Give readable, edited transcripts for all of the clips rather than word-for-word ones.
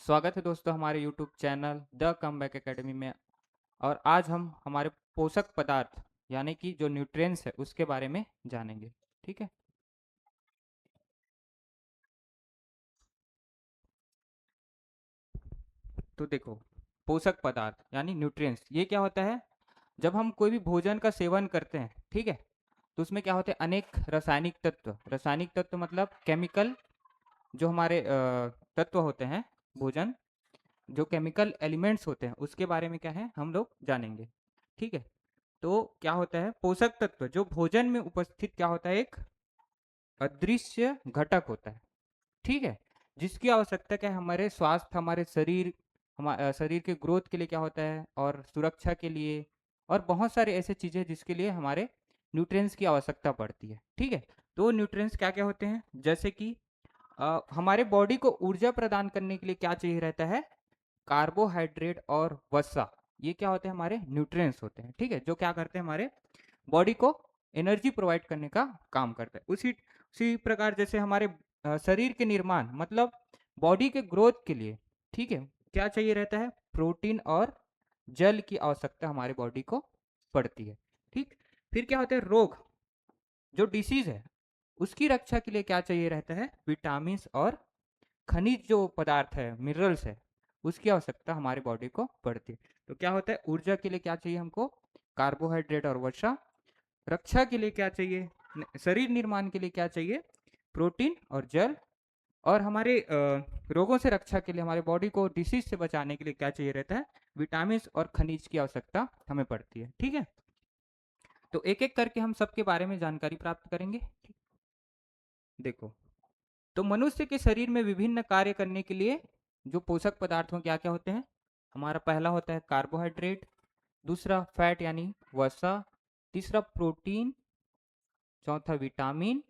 स्वागत है दोस्तों हमारे YouTube channel the comeback academy में। और आज हम हमारे पोषक पदार्थ यानी कि जो न्यूट्रिएंट्स है उसके बारे में जानेंगे। ठीक है, तो देखो, पोषक पदार्थ यानी न्यूट्रिएंट्स ये क्या होता है। जब हम कोई भी भोजन का सेवन करते हैं, ठीक है, तो उसमें क्या होते हैं, अनेक रासायनिक तत्व मतलब केमिकल, जो हमारे तत्व होते हैं, भोजन जो केमिकल एलिमेंट्स होते हैं उसके बारे में क्या है हम लोग जानेंगे। ठीक है, तो क्या होता है, पोषक तत्व जो भोजन में उपस्थित क्या होता है, एक अदृश्य घटक होता है। ठीक है, जिसकी आवश्यकता क्या है, हमारे स्वास्थ्य, हमारे शरीर, शरीर के ग्रोथ के लिए क्या होता है, और सुरक्षा के लिए, और बहुत सारे ऐसे चीजें जिसके लिए हमारे न्यूट्रिएंट्स की आवश्यकता पड़ती है। ठीक है, तो न्यूट्रिएंट्स क्या क्या होते हैं, जैसे कि हमारे बॉडी को ऊर्जा प्रदान करने के लिए क्या चाहिए रहता है, कार्बोहाइड्रेट और वसा। ये क्या होते हैं, हमारे न्यूट्रिएंट्स होते हैं। ठीक है, जो क्या करते हैं, हमारे बॉडी को एनर्जी प्रोवाइड करने का काम करता है। उसी उसी प्रकार जैसे हमारे शरीर के निर्माण मतलब बॉडी के ग्रोथ के लिए, ठीक है, क्या चाहिए रहता है, प्रोटीन और जल की आवश्यकता हमारे बॉडी को पड़ती है। ठीक, फिर क्या होता है, रोग, जो डिसीज है उसकी रक्षा के लिए क्या चाहिए रहता है, विटामिन और खनिज जो पदार्थ है, मिनरल्स है, उसकी आवश्यकता हमारे बॉडी को पड़ती है। तो क्या होता है, ऊर्जा के लिए क्या चाहिए हमको, कार्बोहाइड्रेट और वसा। रक्षा के लिए क्या चाहिए, शरीर निर्माण के लिए क्या चाहिए, प्रोटीन और जल। और हमारे रोगों से रक्षा के लिए, हमारे बॉडी को डिसीज से बचाने के लिए क्या चाहिए रहता है, विटामिन और खनिज की आवश्यकता हमें पड़ती है। ठीक है, तो एक एक करके हम सबके बारे में जानकारी प्राप्त करेंगे। ठीक, देखो, तो मनुष्य के शरीर में विभिन्न कार्य करने के लिए जो पोषक पदार्थों क्या क्या होते हैं, हमारा पहला होता है कार्बोहाइड्रेट, दूसरा फैट यानी वसा, तीसरा प्रोटीन, चौथा विटामिन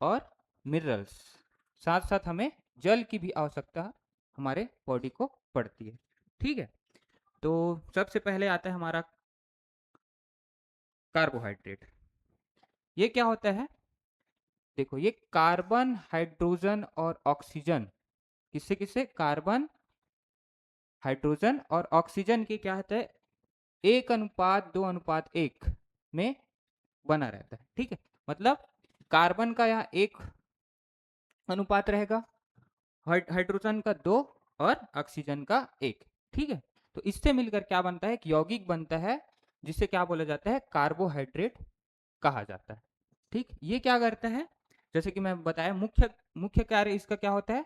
और मिनरल्स। साथ साथ हमें जल की भी आवश्यकता हमारे बॉडी को पड़ती है। ठीक है, तो सबसे पहले आता है हमारा कार्बोहाइड्रेट। ये क्या होता है, देखो, ये कार्बन, हाइड्रोजन और ऑक्सीजन, किससे किससे, कार्बन, हाइड्रोजन और ऑक्सीजन के क्या होता है, 1:2:1 में बना रहता है। ठीक है, मतलब कार्बन का यहाँ 1 अनुपात रहेगा, हाइड्रोजन का 2 और ऑक्सीजन का 1। ठीक है, तो इससे मिलकर क्या बनता है, एक यौगिक बनता है, जिसे क्या बोला जाता है, कार्बोहाइड्रेट कहा जाता है। ठीक, ये क्या करता है, जैसे कि मैं बताया, मुख्य मुख्य कार्य इसका क्या होता है,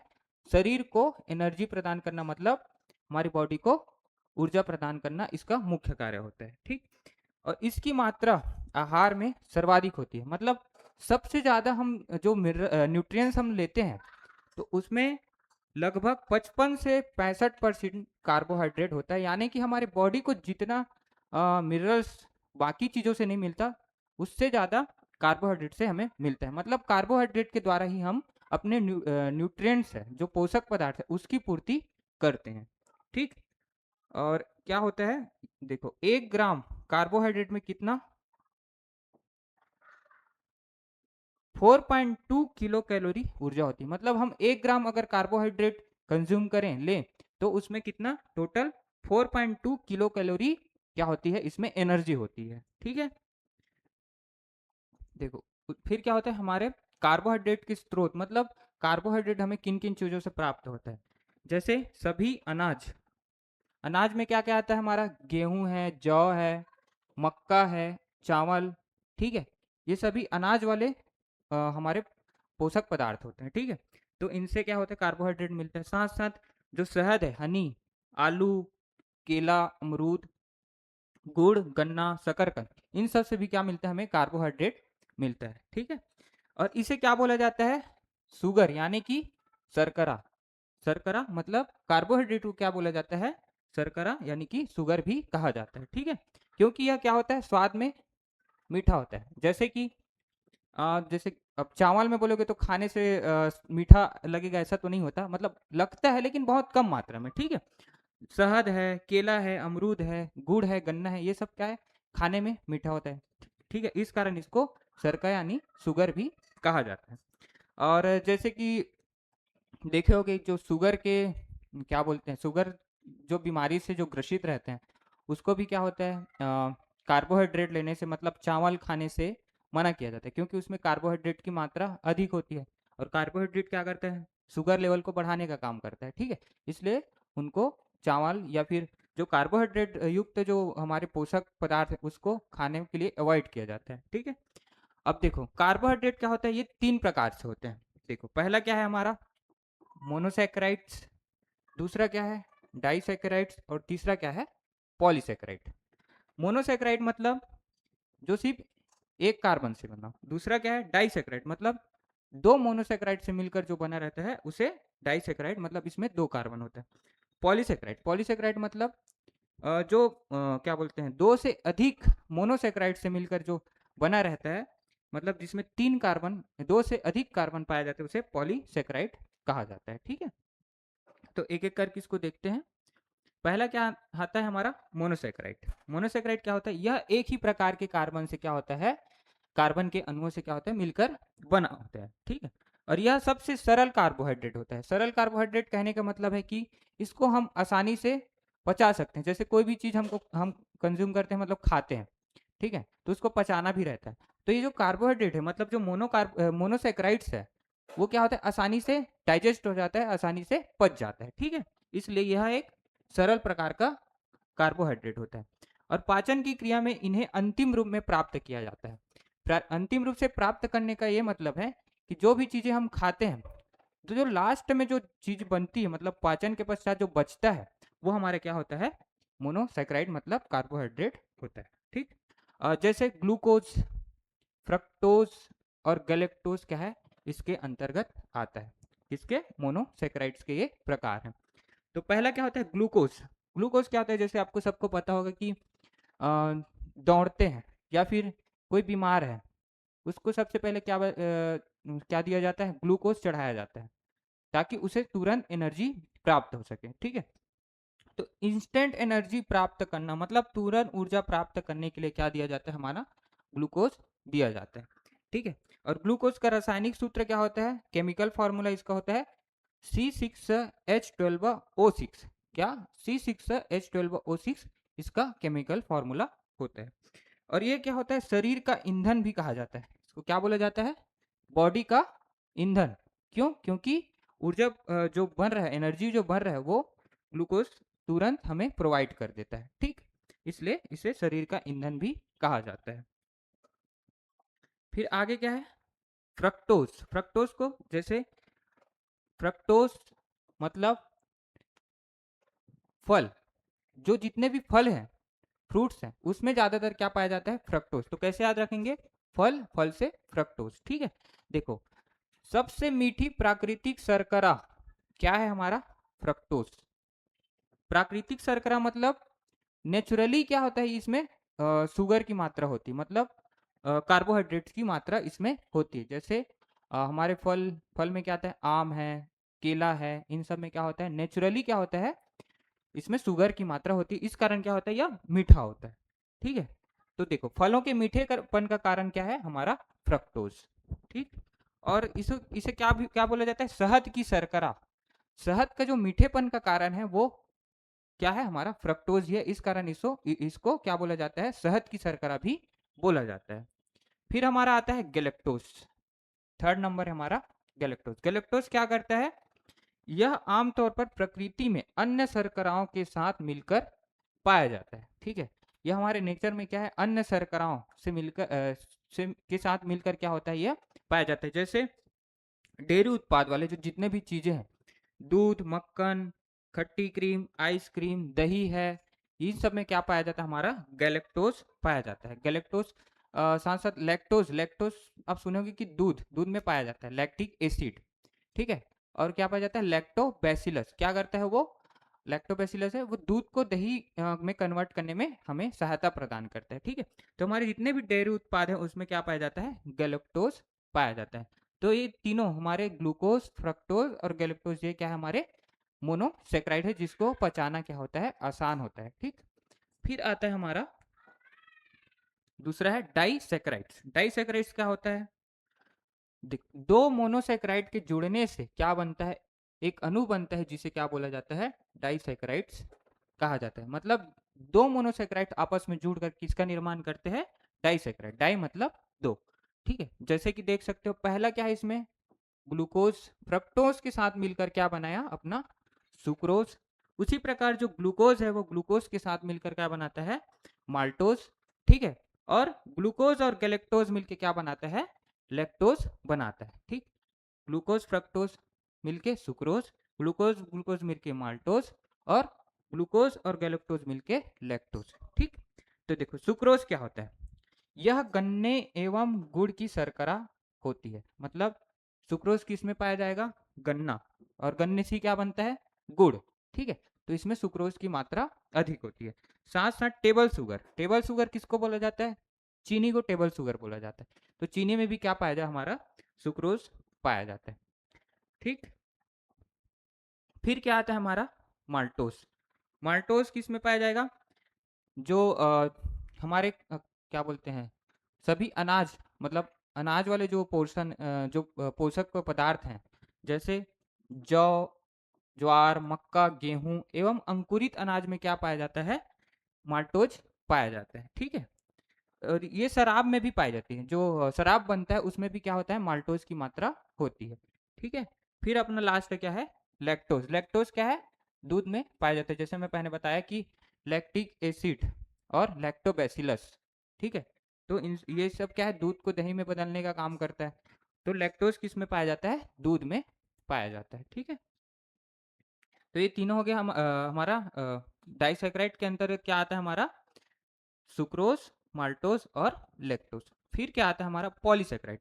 शरीर को एनर्जी प्रदान करना, मतलब हमारी बॉडी को ऊर्जा प्रदान करना इसका मुख्य कार्य होता है। ठीक, और इसकी मात्रा आहार में सर्वाधिक होती है, मतलब सबसे ज्यादा हम जो न्यूट्रिएंट्स हम लेते हैं, तो उसमें लगभग 55 से 65% कार्बोहाइड्रेट होता है। यानी कि हमारे बॉडी को जितना मिनरल्स बाकी चीज़ों से नहीं मिलता, उससे ज़्यादा कार्बोहाइड्रेट से हमें मिलता है। मतलब कार्बोहाइड्रेट के द्वारा ही हम अपने न्यूट्रिएंट्स है, जो पोषक पदार्थ है, उसकी पूर्ति करते हैं। ठीक, और क्या होता है, देखो, 1 ग्राम कार्बोहाइड्रेट में कितना, 4.2 किलो कैलोरी ऊर्जा होती है। मतलब हम 1 ग्राम अगर कार्बोहाइड्रेट कंज्यूम करें, लें, तो उसमें कितना टोटल 4.2 किलो कैलोरी क्या होती है, इसमें एनर्जी होती है। ठीक है, देखो, फिर क्या होता है, हमारे कार्बोहाइड्रेट के स्रोत, मतलब कार्बोहाइड्रेट हमें किन किन चीजों से प्राप्त होता है, जैसे सभी अनाज, अनाज में क्या क्या आता है, हमारा गेहूं है, जौ है, मक्का है, चावल। ठीक है, ये सभी अनाज वाले हमारे पोषक पदार्थ होते हैं। ठीक है, तो इनसे क्या होता है, कार्बोहाइड्रेट मिलता है। साथ साथ जो शहद है, हनी, आलू, केला, अमरूद, गुड़, गन्ना, शकरकंद, इन सब से भी क्या मिलता है, हमें कार्बोहाइड्रेट मिलता है। ठीक है, और इसे क्या बोला जाता है, शुगर यानी कि शर्करा। शर्करा मतलब कार्बोहाइड्रेट को क्या बोला जाता है, शर्करा यानी कि शुगर भी कहा जाता है। ठीक है, क्योंकि यह क्या होता है, स्वाद में मीठा होता है। जैसे कि जैसे अब चावल में बोलोगे तो खाने से मीठा लगेगा, ऐसा तो नहीं होता, मतलब लगता है लेकिन बहुत कम मात्रा में। ठीक है, शहद है, केला है, अमरूद है, गुड़ है, गन्ना है, ये सब क्या है, खाने में मीठा होता है। ठीक है, इस कारण इसको शर्करा यानी शुगर भी कहा जाता है। और जैसे कि देखे होगे, जो शुगर के क्या बोलते हैं, शुगर जो बीमारी से जो ग्रसित रहते हैं उसको भी क्या होता है, कार्बोहाइड्रेट लेने से मतलब चावल खाने से मना किया जाता है, क्योंकि उसमें कार्बोहाइड्रेट की मात्रा अधिक होती है। और कार्बोहाइड्रेट क्या करता है, शुगर लेवल को बढ़ाने का काम करता है, ठीक है। इसलिए उनको चावल या फिर जो कार्बोहाइड्रेट युक्त जो हमारे पोषक पदार्थ है उसको खाने के लिए अवॉइड किया जाता है, ठीक है। अब देखो कार्बोहाइड्रेट क्या होता है, ये 3 प्रकार से होते हैं। देखो पहला क्या है हमारा, मोनोसैकेराइड्स, दूसरा क्या है डाइसैकेराइड्स, और तीसरा क्या है पॉलीसैकेराइड। मोनोसैकेराइड मतलब जो सिर्फ एक कार्बन से बना, दूसरा क्या है डाइसैकेराइड मतलब दो मोनोसैकेराइड से मिलकर जो बना रहता है उसे डाइसैकेराइड मतलब इसमें दो कार्बन होता है। पॉलीसैकेराइड, पॉलीसैकेराइड मतलब क्या बोलते हैं, दो से अधिक मोनोसैकेराइड से मिलकर जो बना रहता है, मतलब जिसमें 3 कार्बन, दो से अधिक कार्बन पाए जाते हैं, उसे पॉलीसैकेराइड कहा जाता है, ठीक है। तो एक एक करके इसको देखते हैं। पहला क्या आता है हमारा मोनोसैकेराइड। मोनोसैकेराइड क्या होता है, यह एक ही प्रकार के कार्बन से क्या होता है, कार्बन के अणुओं से क्या होता है मिलकर बना होता है, ठीक है। और यह सबसे सरल कार्बोहाइड्रेट होता है। सरल कार्बोहाइड्रेट कहने का मतलब है कि इसको हम आसानी से पचा सकते हैं। जैसे कोई भी चीज हम कंज्यूम करते हैं मतलब खाते हैं, ठीक है, तो उसको पचाना भी रहता है। तो ये जो कार्बोहाइड्रेट है मतलब जो मोनोसैकेराइड्स है वो क्या होता है, आसानी से डाइजेस्ट हो जाता है, आसानी से पच जाता है, ठीक है। इसलिए यह एक सरल प्रकार का कार्बोहाइड्रेट होता है। और पाचन की क्रिया में इन्हें अंतिम रूप में प्राप्त किया जाता है। अंतिम रूप से प्राप्त करने का ये मतलब है कि जो भी चीजें हम खाते हैं, तो जो लास्ट में जो चीज बनती है मतलब पाचन के पश्चात जो बचता है वो हमारे क्या होता है, मोनोसैकेराइड मतलब कार्बोहाइड्रेट होता है, ठीक। जैसे ग्लूकोज, फ्रक्टोज और गैलेक्टोज क्या है, इसके अंतर्गत आता है। इसके मोनोसैकेराइड्स के ये प्रकार हैं। तो पहला क्या होता है ग्लूकोज। ग्लूकोज क्या होता है, जैसे आपको सबको पता होगा कि दौड़ते हैं या फिर कोई बीमार है, उसको सबसे पहले क्या दिया जाता है, ग्लूकोज चढ़ाया जाता है ताकि उसे तुरंत एनर्जी प्राप्त हो सके, ठीक है। तो इंस्टेंट एनर्जी प्राप्त करना मतलब तुरंत ऊर्जा प्राप्त करने के लिए क्या दिया जाता है, हमारा ग्लूकोज दिया जाता है, ठीक है। और ग्लूकोज का रासायनिक सूत्र क्या होता है, केमिकल फॉर्मूला इसका होता है C6H12O6। क्या, C6H12O6 इसका केमिकल फॉर्मूला होता है। और ये क्या होता है, शरीर का ईंधन भी कहा जाता है। इसको क्या बोला जाता है, बॉडी का ईंधन। क्यों, क्योंकि ऊर्जा जो बन रहा है, एनर्जी जो बन रहा है वो ग्लूकोज तुरंत हमें प्रोवाइड कर देता है, ठीक। इसलिए इसे शरीर का ईंधन भी कहा जाता है। फिर आगे क्या है, फ्रक्टोज। फ्रक्टोज को जैसे फ्रक्टोज मतलब फल, जो जितने भी फल हैं, फ्रूट्स हैं, उसमें ज्यादातर क्या पाया जाता है, फ्रक्टोज। तो कैसे याद रखेंगे, फल, फल से फ्रक्टोज, ठीक है। देखो सबसे मीठी प्राकृतिक शर्करा क्या है हमारा, फ्रक्टोज। प्राकृतिक शर्करा मतलब नेचुरली क्या होता है, इसमें शुगर की मात्रा होती है, मतलब कार्बोहाइड्रेट्स की मात्रा इसमें होती है। जैसे हमारे फल फल में क्या आता है, आम है, केला है, इन सब में क्या होता है, नेचुरली क्या होता है, इसमें शुगर की मात्रा होती है, इस कारण क्या होता है, यह मीठा होता है, ठीक है। तो देखो फलों के मीठेपन का कारण क्या है, हमारा फ्रक्टोज, ठीक। और इसे क्या बोला जाता है, शहद की शर्करा। शहद का जो मीठेपन का कारण है वो क्या है, हमारा फ्रक्टोज ही है, इस कारण इसको क्या बोला जाता है, शहद की शर्करा भी बोला जाता है। फिर हमारा आता है गैलेक्टोज। थर्ड नंबर है हमारा गैलेक्टोज। गैलेक्टोज क्या करता है, यह आमतौर पर प्रकृति में अन्य शर्कराओं के साथ मिलकर पाया जाता है, ठीक है। यह हमारे नेचर में क्या है, अन्य शर्कराओं से मिलकर के साथ मिलकर क्या होता है, यह पाया जाता है। जैसे डेयरी उत्पाद वाले जो जितने भी चीजें हैं, दूध, मक्खन, खट्टी क्रीम, आइसक्रीम, दही है, इन सब में क्या पाया जाता है, हमारा गैलेक्टोज पाया जाता है। गैलेक्टोज साथ साथ लैक्टोज। लैक्टोज आप सुनोगे कि दूध, दूध में पाया जाता है लैक्टिक एसिड, ठीक है। और क्या पाया जाता है, लैक्टोबैसिलस। क्या करता है वो, लैक्टोबैसिलस है वो दूध को दही में कन्वर्ट करने में हमें सहायता प्रदान करता है, ठीक है। तो हमारे जितने भी डेयरी उत्पाद हैं उसमें क्या पाया जाता है, गैलेक्टोज पाया जाता है। तो ये तीनों हमारे ग्लूकोज, फ्रक्टोज और गैलेक्टोज, ये क्या है, हमारे मोनोसेक्राइड है, जिसको पचाना क्या होता है, आसान होता है, ठीक। फिर आता है हमारा दूसरा है डाइसेक्राइड्स। डाइसेक्राइड्स क्या होता है, दो मोनोसेक्राइड के जुड़ने से क्या बनता है, एक अणु बनता है जिसे क्या बोला जाता है, डाइसैकेराइड्स कहा जाता है। मतलब दो मोनोसैकेराइड आपस में जुड़कर किसका निर्माण करते हैं, डाइसैकेराइड। डाई मतलब दो, ठीक है। जैसे कि देख सकते हो पहला क्या है, इसमें ग्लूकोज फ्रक्टोज के साथ मिलकर क्या बनाया अपना, सुक्रोज। उसी प्रकार जो ग्लूकोज है वो ग्लूकोज के साथ मिलकर क्या बनाता है, माल्टोज, ठीक है। और ग्लूकोज और गैलेक्टोज मिलकर क्या बनाता है, लैक्टोज बनाता है, ठीक। ग्लूकोज फ्रक्टोज मिलके सुक्रोज, ग्लूकोज ग्लूकोज मिलके माल्टोज, और ग्लूकोज और गैलेक्टोज मिलके लैक्टोज, ठीक। तो देखो सुक्रोज क्या होता है, यह गन्ने एवं गुड़ की शर्करा होती है। मतलब सुक्रोज किस में पाया जाएगा, गन्ना, और गन्ने से क्या बनता है, गुड़, ठीक है। तो इसमें सुक्रोज की मात्रा अधिक होती है। साथ साथ टेबल शुगर, टेबल शुगर किसको बोला जाता है, चीनी को टेबल शुगर बोला जाता है। तो चीनी में भी क्या पाया जाए, हमारा सुक्रोज पाया जाता है, ठीक। फिर क्या आता है हमारा माल्टोस। माल्टोस किस में पाया जाएगा, जो हमारे क्या बोलते हैं, सभी अनाज, मतलब अनाज वाले जो पोषण जो पोषक पदार्थ हैं, जैसे जौ, ज्वार, मक्का, गेहूं एवं अंकुरित अनाज में क्या पाया जाता है, माल्टोज पाया जाता है, ठीक है। और ये शराब में भी पाई जाती है, जो शराब बनता है उसमें भी क्या होता है, माल्टोज की मात्रा होती है, ठीक है। फिर अपना लास्ट क्या है, लैक्टोज। लैक्टोज क्या है, दूध में पाया जाता है। जैसे मैं पहले बताया कि लैक्टिक एसिड और लैक्टोबैसिलस, ठीक है। तो ये सब क्या है, दूध को दही में बदलने का काम करता है। तो लैक्टोज किस में पाया जाता है, दूध में पाया जाता है, ठीक है। तो ये तीनों हो गया हमारा डाइसैकेराइड के अंतर्गत क्या आता है, हमारा सुक्रोज, माल्टोज और लैक्टोज। फिर क्या आता है हमारा पॉलीसैकेराइड।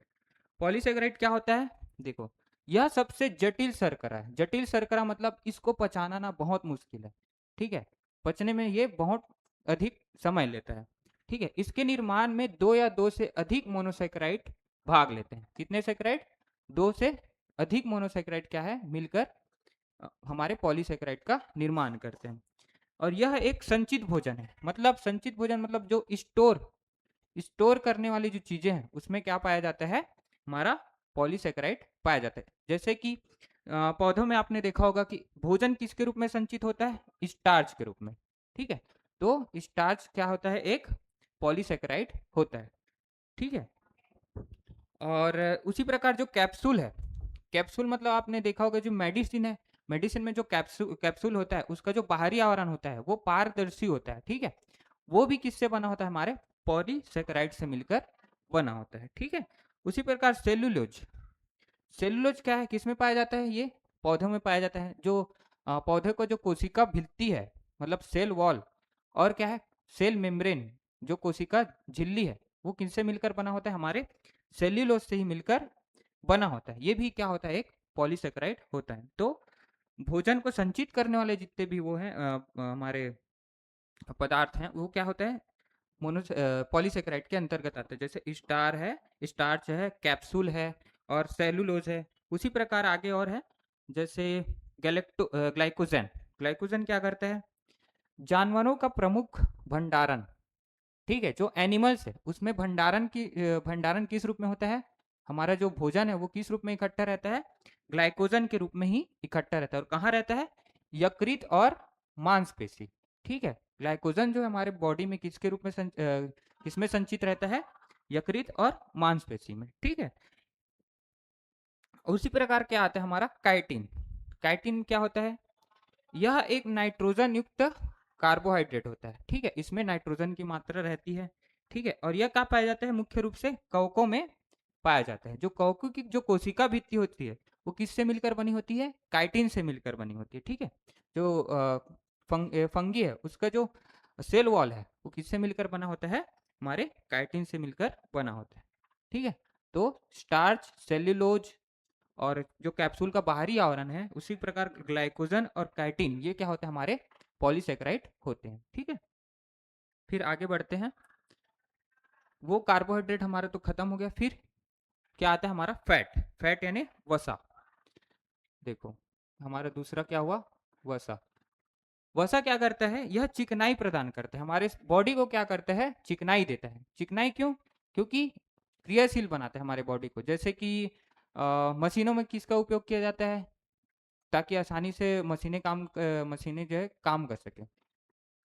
पॉलीसैकेराइड क्या होता है, देखो यह सबसे जटिल शर्करा है। जटिल शर्करा मतलब इसको पचाना ना बहुत मुश्किल है, ठीक है। पचने में ये बहुत अधिक समय लेता है, ठीक है। इसके निर्माण में दो या दो से अधिक मोनोसैकेराइड भाग लेते हैं। कितने सैकेराइड, दो से अधिक मोनोसैकेराइड क्या है मिलकर हमारे पॉलीसैकेराइड का निर्माण करते हैं। और यह एक संचित भोजन है। मतलब संचित भोजन मतलब जो स्टोर स्टोर करने वाली जो चीजें हैं उसमें क्या पाया जाता है, हमारा पॉलीसैकेराइड पाया जाता है। जैसे कि पौधों में आपने देखा होगा कि भोजन किसके रूप में संचित होता है, स्टार्च के रूप में, ठीक है। तो स्टार्च क्या होता है, एक पॉलीसैकेराइड होता है, ठीक है। और उसी प्रकार जो कैप्सूल है, कैप्सूल मतलब आपने देखा होगा जो मेडिसिन है, मेडिसिन में जो कैप्सूल कैप्सूल होता है उसका जो बाहरी आवरण होता है वो पारदर्शी होता है, ठीक है। वो भी किससे बना होता है, हमारे पॉलीसैकेराइड से मिलकर बना होता है, ठीक है। उसी प्रकार सेलुलोज। सेलुलोज क्या है, किसमें पाया जाता है, ये पौधों में पाया जाता है। जो पौधे को जो कोशिका भित्ति है, मतलब सेल वॉल, और क्या है सेल मेम्ब्रेन, जो कोशिका झिल्ली है, वो किनसे मिलकर बना होता है, हमारे सेल्यूलोज से ही मिलकर बना होता है। ये भी क्या होता है, एक पॉलीसैकेराइड होता है। तो भोजन को संचित करने वाले जितने भी वो हैं हमारे पदार्थ हैं, वो क्या होता है, मोनो पॉलीसेकेराइड के अंतर्गत आते हैं। जैसे स्टार है, स्टार्च है, कैप्सूल है और सेलुलोज है। उसी प्रकार आगे और है, जैसे ग्लाइकोजन। ग्लाइकोजन क्या करता है, जानवरों का प्रमुख भंडारण, ठीक है। जो एनिमल्स है उसमें भंडारण किस रूप में होता है, हमारा जो भोजन है वो किस रूप में इकट्ठा रहता है, ग्लाइकोजन के रूप में ही इकट्ठा रहता है। और कहाँ रहता है, यकृत और मांसपेशी, ठीक है। ग्लाइकोजन जो है हमारे बॉडी में किसके रूप में किसमें संचित रहता है, यकृत और मांसपेशी में, ठीक है। उसी प्रकार क्या आता है हमारा काइटिन। काइटिन क्या होता है, यह एक नाइट्रोजन युक्त कार्बोहाइड्रेट होता है, ठीक है। इसमें नाइट्रोजन की मात्रा रहती है, ठीक है। और यह कहाँ पाया जाता है, मुख्य रूप से कवकों में पाया जाता है। जो कवकों की जो कोशिका भित्ति होती है वो किससे मिलकर बनी होती है, काइटिन से मिलकर बनी होती है, ठीक है। जो फंगी है उसका जो सेल वॉल है वो किससे मिलकर बना होता है, हमारे काइटिन से मिलकर बना होता है, ठीक है। तो स्टार्च, सेल्यूलोज और जो कैप्सूल का बाहरी आवरण है, उसी प्रकार ग्लाइकोजन और काइटिन ये क्या होते हैं, हमारे पॉलीसेकेराइड होते हैं, ठीक है। फिर आगे बढ़ते हैं, वो कार्बोहाइड्रेट हमारा तो खत्म हो गया। फिर क्या आता है हमारा फैट। फैट यानी वसा। देखो हमारा दूसरा क्या हुआ, वसा। वसा क्या करता है, यह चिकनाई प्रदान करता है, हमारे बॉडी को क्या करता है, चिकनाई देता है। चिकनाई क्यों, क्योंकि क्रियाशील बनाता है हमारे बॉडी को। जैसे कि मशीनों में किसका उपयोग किया जाता है, ताकि आसानी से मशीनें जो है काम कर सके।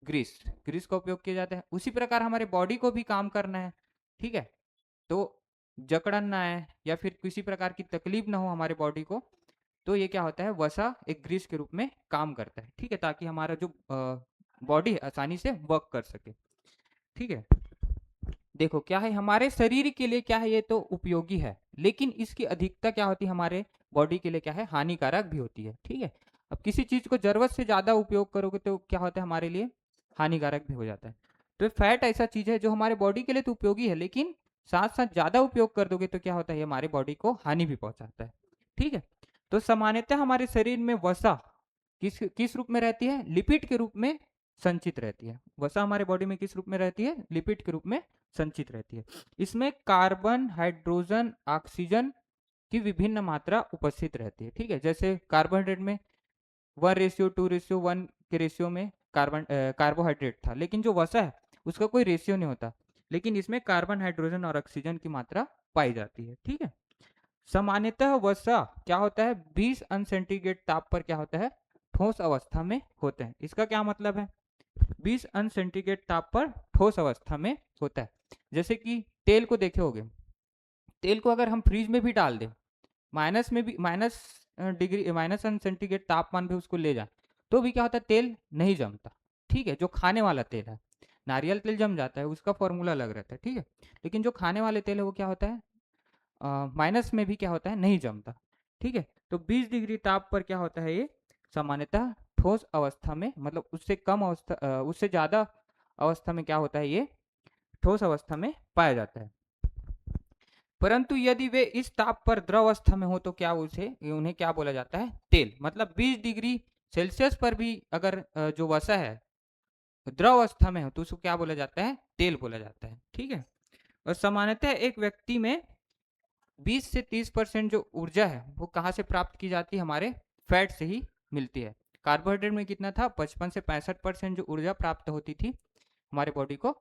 ग्रीस ग्रीस का उपयोग किया जाता है। उसी प्रकार हमारे बॉडी को भी काम करना है, ठीक है, तो जकड़न ना आए या फिर किसी प्रकार की तकलीफ ना हो हमारे बॉडी को, तो ये क्या होता है, वसा एक ग्रीस के रूप में काम करता है, ठीक है, ताकि हमारा जो बॉडी है आसानी से वर्क कर सके, ठीक है। देखो क्या है, हमारे शरीर के लिए क्या है, ये तो उपयोगी है, लेकिन इसकी अधिकता क्या होती है हमारे बॉडी के लिए, क्या है, हानिकारक भी होती है, ठीक है। अब किसी चीज को जरूरत से ज्यादा उपयोग करोगे तो क्या होता है, हमारे लिए हानिकारक भी हो जाता है। तो फैट ऐसा चीज है जो हमारे बॉडी के लिए तो उपयोगी है, लेकिन साथ साथ ज्यादा उपयोग कर दोगे तो क्या होता है, ये हमारे बॉडी को हानि भी पहुंचाता है, ठीक है। तो सामान्यतः हमारे शरीर में वसा किस किस रूप में रहती है, लिपिड के रूप में संचित रहती है। वसा हमारे बॉडी में किस रूप में रहती है, लिपिड के रूप में संचित रहती है। इसमें कार्बन, हाइड्रोजन, ऑक्सीजन की विभिन्न मात्रा उपस्थित रहती है, ठीक है। जैसे कार्बोहाइड्रेट में 1:2:1 के रेशियो में कार्बोहाइड्रेट था, लेकिन जो वसा है उसका कोई रेशियो नहीं होता, लेकिन इसमें कार्बन, हाइड्रोजन और ऑक्सीजन की मात्रा पाई जाती है, ठीक है। सामान्यतः वसा क्या होता है, 20 अंश सेंटीग्रेड ताप पर क्या होता है, ठोस अवस्था में होते हैं। इसका क्या मतलब है, 20 अंश सेंटीग्रेड ताप पर ठोस अवस्था में होता है। जैसे कि तेल को देखे होगे, तेल को अगर हम फ्रीज में भी डाल दें, माइनस में भी, माइनस डिग्री, माइनस अंश सेंटीग्रेड तापमान पे उसको ले जाए, तो भी क्या होता है, तेल नहीं जमता, ठीक है। जो खाने वाला तेल है, नारियल तेल जम जाता है, उसका फॉर्मूला अलग रहता है, ठीक है। लेकिन जो खाने वाले तेल है वो क्या होता है, माइनस में भी क्या होता है, नहीं जमता, ठीक है। तो 20 डिग्री ताप पर क्या होता है, ये सामान्यतः ठोस अवस्था में, मतलब उससे कम अवस्था, उससे ज्यादा अवस्था में क्या होता है, ये ठोस अवस्था में पाया जाता है। परंतु यदि वे इस ताप पर द्रव अवस्था में हो तो क्या उन्हें क्या बोला जाता है, तेल। मतलब 20 डिग्री सेल्सियस पर भी अगर जो वसा है द्रव अवस्था में हो तो उसको क्या बोला जाता है, तेल बोला जाता है, ठीक है। और सामान्यतः एक व्यक्ति में 20 से 30% जो ऊर्जा है वो कहाँ से प्राप्त की जाती है, हमारे फैट से ही मिलती है। कार्बोहाइड्रेट में कितना था, 55 से 65% जो ऊर्जा प्राप्त होती थी हमारे बॉडी को,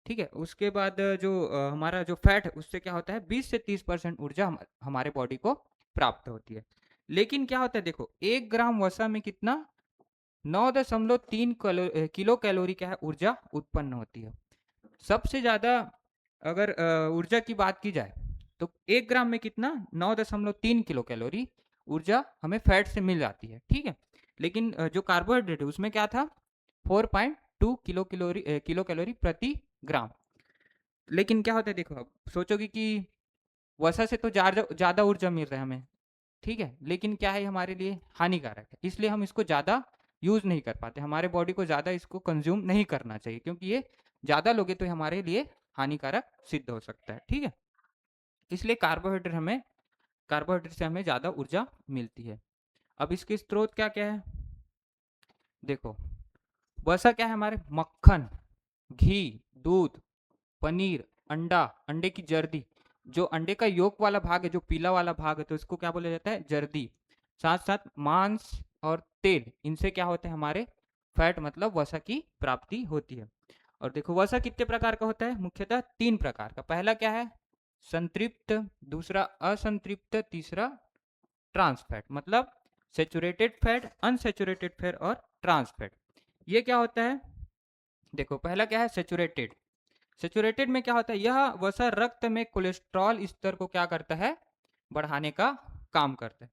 ठीक है। उसके बाद जो हमारा जो फैट है उससे क्या होता है, 20 से 30% ऊर्जा हमारे बॉडी को प्राप्त होती है। लेकिन क्या होता है, देखो 1 ग्राम वसा में कितना, 9.3 किलो कैलोरी क्या है, ऊर्जा उत्पन्न होती है। सबसे ज्यादा अगर ऊर्जा की बात की जाए तो 1 ग्राम में कितना, 9.3 किलो कैलोरी ऊर्जा हमें फैट से मिल जाती है, ठीक है। लेकिन जो कार्बोहाइड्रेट है उसमें क्या था, 4.2 किलो कैलोरी प्रति ग्राम। लेकिन क्या होता है, देखो अब सोचोगे कि वसा से तो ज्यादा ऊर्जा मिल रहा है हमें, ठीक है, लेकिन क्या है, हमारे लिए हानिकारक है, इसलिए हम इसको ज्यादा यूज नहीं कर पाते, हमारे बॉडी को ज्यादा इसको कंज्यूम नहीं करना चाहिए, क्योंकि ये ज्यादा लोगे तो हमारे लिए हानिकारक सिद्ध हो सकता है, ठीक है। इसलिए कार्बोहाइड्रेट से हमें ज्यादा ऊर्जा मिलती है। अब इसके स्रोत क्या क्या है, देखो वसा क्या है, हमारे मक्खन, घी, दूध, पनीर, अंडा, अंडे की जर्दी, जो अंडे का योक वाला भाग है, जो पीला वाला भाग है, तो इसको क्या बोला जाता है, जर्दी। साथ साथ मांस और तेल, इनसे क्या होता है, हमारे फैट मतलब वसा की प्राप्ति होती है। और देखो वसा कितने प्रकार का होता है, मुख्यतः 3 प्रकार का। पहला क्या है, संतृप्त, दूसरा असंतृप्त, तीसरा ट्रांस फैट। मतलब सेचुरेटेड फैट, अनसेचुरेटेड फैट और ट्रांस फैट। ये क्या होता है, देखो पहला क्या है, सेचुरेटेड। सेचुरेटेड में क्या होता है, यह वसा रक्त में कोलेस्ट्रॉल स्तर को क्या करता है, बढ़ाने का काम करता है।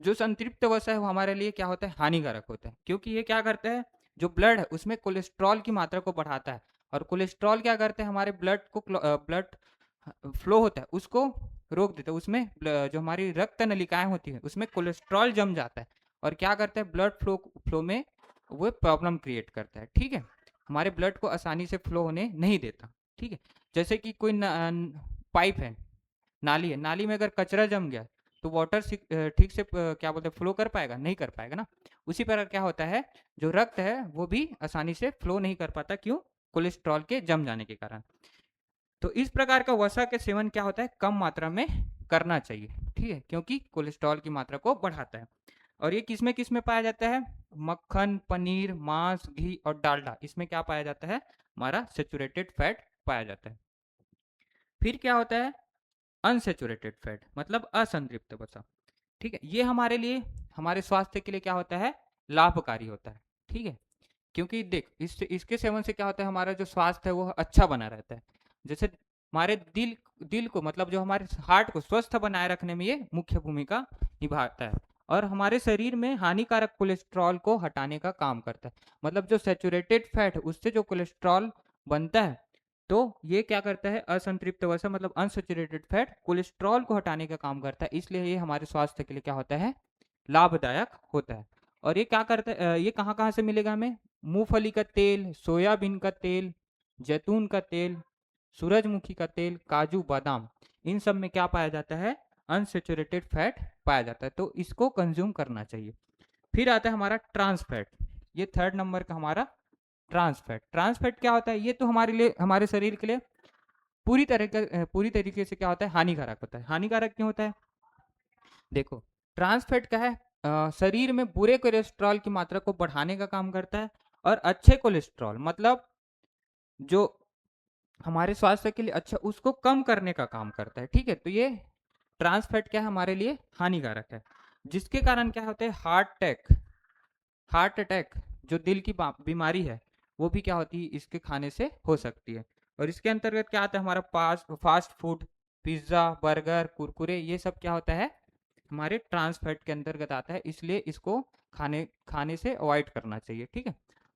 जो संतृप्त वसा है वो हमारे लिए क्या होता है, हानिकारक होता है, क्योंकि ये क्या करता है, जो ब्लड है उसमें कोलेस्ट्रॉल की मात्रा को बढ़ाता है, और कोलेस्ट्रॉल क्या करते हैं, हमारे ब्लड फ्लो होता है उसको रोक देता है। उसमें जो हमारी रक्त नलिकाएं होती है उसमें कोलेस्ट्रॉल जम जाता है, और क्या करता है, ब्लड फ्लो में वो प्रॉब्लम क्रिएट करता है, ठीक है। हमारे ब्लड को आसानी से फ्लो होने नहीं देता, ठीक है। जैसे कि कोई पाइप है, नाली है, नाली में अगर कचरा जम गया तो वाटर ठीक से क्या बोलते हैं, फ्लो कर पाएगा, नहीं कर पाएगा ना। उसी प्रकार क्या होता है, जो रक्त है वो भी आसानी से फ्लो नहीं कर पाता, क्यों, कोलेस्ट्रॉल के जम जाने के कारण। तो इस प्रकार का वसा के सेवन क्या होता है, कम मात्रा में करना चाहिए, ठीक है, क्योंकि कोलेस्ट्रॉल की मात्रा को बढ़ाता है। और ये किस में पाया जाता है, मक्खन, पनीर, मांस, घी और डालडा, इसमें क्या पाया जाता है, हमारा सेचुरेटेड फैट पाया जाता है। फिर क्या होता है, अनसेचुरेटेड फैट, मतलब असंतृप्त वसा। ठीक है, ये हमारे लिए, हमारे स्वास्थ्य के लिए क्या होता है, लाभकारी होता है। ठीक है, क्योंकि देख इसके सेवन से क्या होता है, हमारा जो स्वास्थ्य है वो अच्छा बना रहता है। जैसे हमारे दिल दिल को, मतलब जो हमारे हार्ट को स्वस्थ बनाए रखने में ये मुख्य भूमिका निभाता है, और हमारे शरीर में हानिकारक कोलेस्ट्रॉल को हटाने का काम करता है। मतलब जो सैचुरेटेड फैट है उससे जो कोलेस्ट्रॉल बनता है, तो ये क्या करता है, असंतृप्त वसा मतलब अनसैचुरेटेड फैट कोलेस्ट्रॉल को हटाने का काम करता है, इसलिए ये हमारे स्वास्थ्य के लिए क्या होता है, लाभदायक होता है। और ये क्या करता है, ये कहाँ कहाँ से मिलेगा हमें, मूंगफली का तेल, सोयाबीन का तेल, जैतून का तेल, सूरजमुखी का तेल, काजू बादाम, इन सब में क्या पाया जाता है, अनसेचुरेटेड फैट पाया जाता है, तो इसको कंज्यूम करना चाहिए। फिर आता है हमारा ट्रांस फैट, ये थर्ड नंबर का हमारा ट्रांस फैट। ट्रांस फैट क्या होता है, ये तो हमारे लिए, हमारे शरीर के लिए पूरी तरीके से क्या होता है, हानिकारक होता है। हानिकारक क्यों होता है, देखो, ट्रांस फैट क्या है, शरीर में बुरे कोलेस्ट्रॉल की मात्रा को बढ़ाने का काम करता है, और अच्छे कोलेस्ट्रॉल मतलब जो हमारे स्वास्थ्य के लिए अच्छा, उसको कम करने का काम करता है। ठीक है, तो ये ट्रांस फैट क्या है, हमारे लिए हानिकारक है, जिसके कारण क्या होता है, हार्ट अटैक जो दिल की बीमारी है, वो भी क्या होती है, इसके खाने से हो सकती है। और इसके अंतर्गत क्या आता है, हमारा fast food, pizza, burger, Kurkure, ये सब क्या होता है, हमारे ट्रांस फैट के अंतर्गत आता है, इसलिए इसको खाने खाने से अवॉइड करना चाहिए। ठीक है,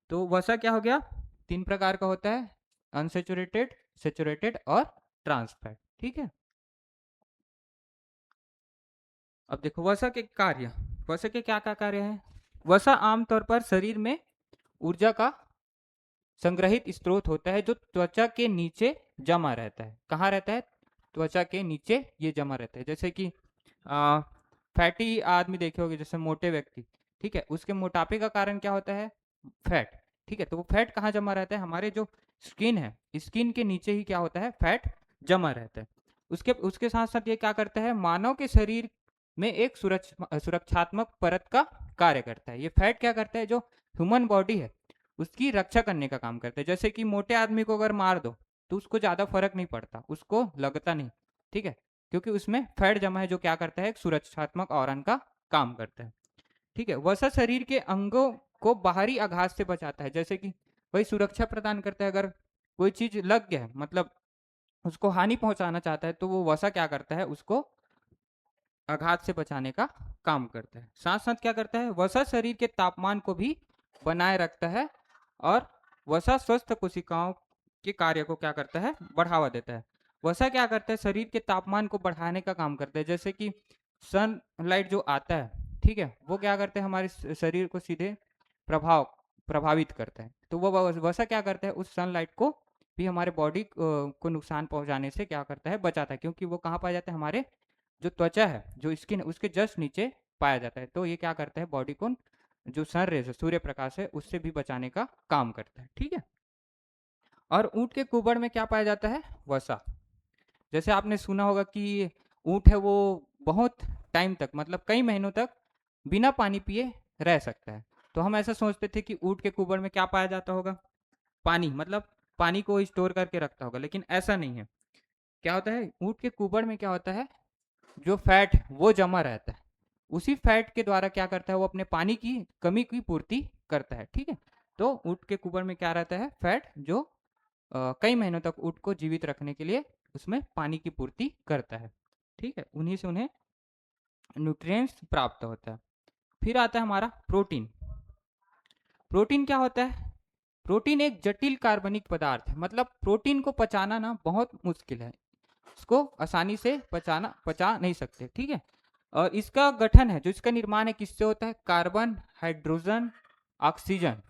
तो वसा क्या हो गया, 3 प्रकार का होता है, अनसेचुरेटेड, सेचुरेटेड और ट्रांस फैट। ठीक है, अब देखो वसा के कार्य, वसा के क्या क्या कार्य हैं। वसा आमतौर पर शरीर में ऊर्जा का संग्रहित स्रोत होता है, जो त्वचा के नीचे जमा रहता है। कहाँ रहता है, त्वचा के नीचे ये जमा रहता है। जैसे कि फैटी आदमी देखे होगे, जैसे मोटे व्यक्ति, ठीक है, उसके मोटापे का कारण क्या होता है, फैट। ठीक है, तो वो फैट कहाँ जमा रहता है, हमारे जो स्किन है, स्किन के नीचे ही क्या होता है, फैट जमा रहता है। उसके उसके साथ साथ ये क्या करता है, मानव के शरीर में एक सुरक्षात्मक परत का कार्य करता है। ये फैट क्या करता है, जो ह्यूमन बॉडी है उसकी रक्षा करने का काम करते हैं। जैसे कि मोटे आदमी को अगर मार दो तो उसको ज़्यादा फर्क नहीं पड़ता, उसको लगता नहीं। ठीक है, क्योंकि उसमें फैट जमा है, जो क्या करता है, एक सुरक्षात्मक आवरण का काम करता है। ठीक है, वसा शरीर के अंगों को बाहरी आघात से बचाता है, जैसे कि वही सुरक्षा प्रदान करता है। अगर कोई चीज लग गया है, मतलब उसको हानि पहुंचाना चाहता है, तो वो वसा क्या करता है, उसको आघात से बचाने का काम करता है। साथ साथ क्या करता है, वसा शरीर के तापमान को भी बनाए रखता है, और वसा स्वस्थ कोशिकाओं के कार्य को क्या करता है, बढ़ावा देता है। वसा क्या करता है, शरीर के तापमान को बढ़ाने का काम करता है। जैसे कि सनलाइट जो आता है, ठीक है, वो क्या करते हैं, हमारे शरीर को सीधे प्रभावित करता है। तो वो वसा क्या करता है, उस सनलाइट को भी हमारे बॉडी को नुकसान पहुंचाने से क्या करता है, बचाता है, क्योंकि वो कहाँ पाया जाता है, हमारे जो त्वचा है, जो स्किन है, उसके जस्ट नीचे पाया जाता है। तो ये क्या करता है, बॉडी को जो सन रेज है, सूर्य प्रकाश है, उससे भी बचाने का काम करता है। ठीक है, और ऊँट के कुबड़ में क्या पाया जाता है, वसा। जैसे आपने सुना होगा कि ऊँट है वो बहुत टाइम तक, मतलब कई महीनों तक बिना पानी पिए रह सकता है। तो हम ऐसा सोचते थे कि ऊँट के कुबड़ में क्या पाया जाता होगा, पानी, मतलब पानी को स्टोर करके रखता होगा, लेकिन ऐसा नहीं है। क्या होता है, ऊँट के कुबड़ में क्या होता है, जो फैट वो जमा रहता है, उसी फैट के द्वारा क्या करता है, वो अपने पानी की कमी की पूर्ति करता है। ठीक है, तो ऊँट के कुबड़ में क्या रहता है, फैट, जो कई महीनों तक ऊँट को जीवित रखने के लिए उसमें पानी की पूर्ति करता है। ठीक है, उन्हीं से उन्हें न्यूट्रिएंट्स प्राप्त होता है। फिर आता है हमारा प्रोटीन। प्रोटीन क्या होता है, प्रोटीन एक जटिल कार्बनिक पदार्थ है। मतलब प्रोटीन को पचाना ना बहुत मुश्किल है, इसको आसानी से पचा नहीं सकते। ठीक है, और इसका गठन है, जो इसका निर्माण है, किससे होता है, कार्बन, हाइड्रोजन, ऑक्सीजन।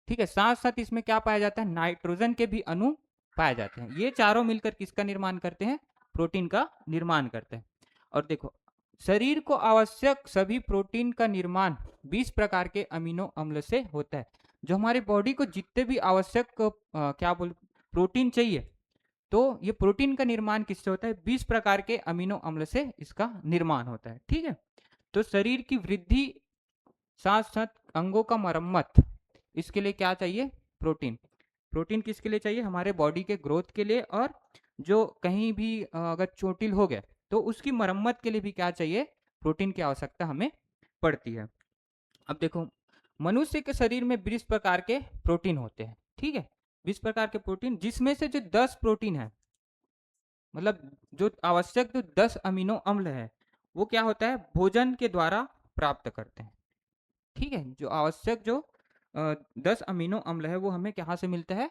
ठीक है, साथ साथ इसमें क्या पाया जाता है, नाइट्रोजन के भी अणु पाए जाते हैं। ये चारों मिलकर किसका निर्माण करते हैं, प्रोटीन का निर्माण करते हैं। और देखो, शरीर को आवश्यक सभी प्रोटीन का निर्माण 20 प्रकार के अमीनो अम्ल से होता है। जो हमारी बॉडी को जितने भी आवश्यक क्या बोल प्रोटीन चाहिए, तो ये प्रोटीन का निर्माण किससे होता है, 20 प्रकार के अमीनो अम्ल से इसका निर्माण होता है। ठीक है, तो शरीर की वृद्धि, साथ साथ अंगों का मरम्मत, इसके लिए क्या चाहिए, प्रोटीन। प्रोटीन किसके लिए चाहिए, हमारे बॉडी के ग्रोथ के लिए, और जो कहीं भी अगर चोटिल हो गया तो उसकी मरम्मत के लिए भी क्या चाहिए, प्रोटीन की आवश्यकता हमें पड़ती है। अब देखो, मनुष्य के शरीर में 20 प्रकार के प्रोटीन होते हैं, ठीक है, 20 प्रकार के प्रोटीन, जिसमें से जो 10 प्रोटीन है, मतलब जो आवश्यक जो 10 अमीनो अम्ल है, वो क्या होता है, भोजन के द्वारा प्राप्त करते हैं, ठीक है। जो आवश्यक जो 10 अमीनो अम्ल है वो हमें कहाँ से मिलता है,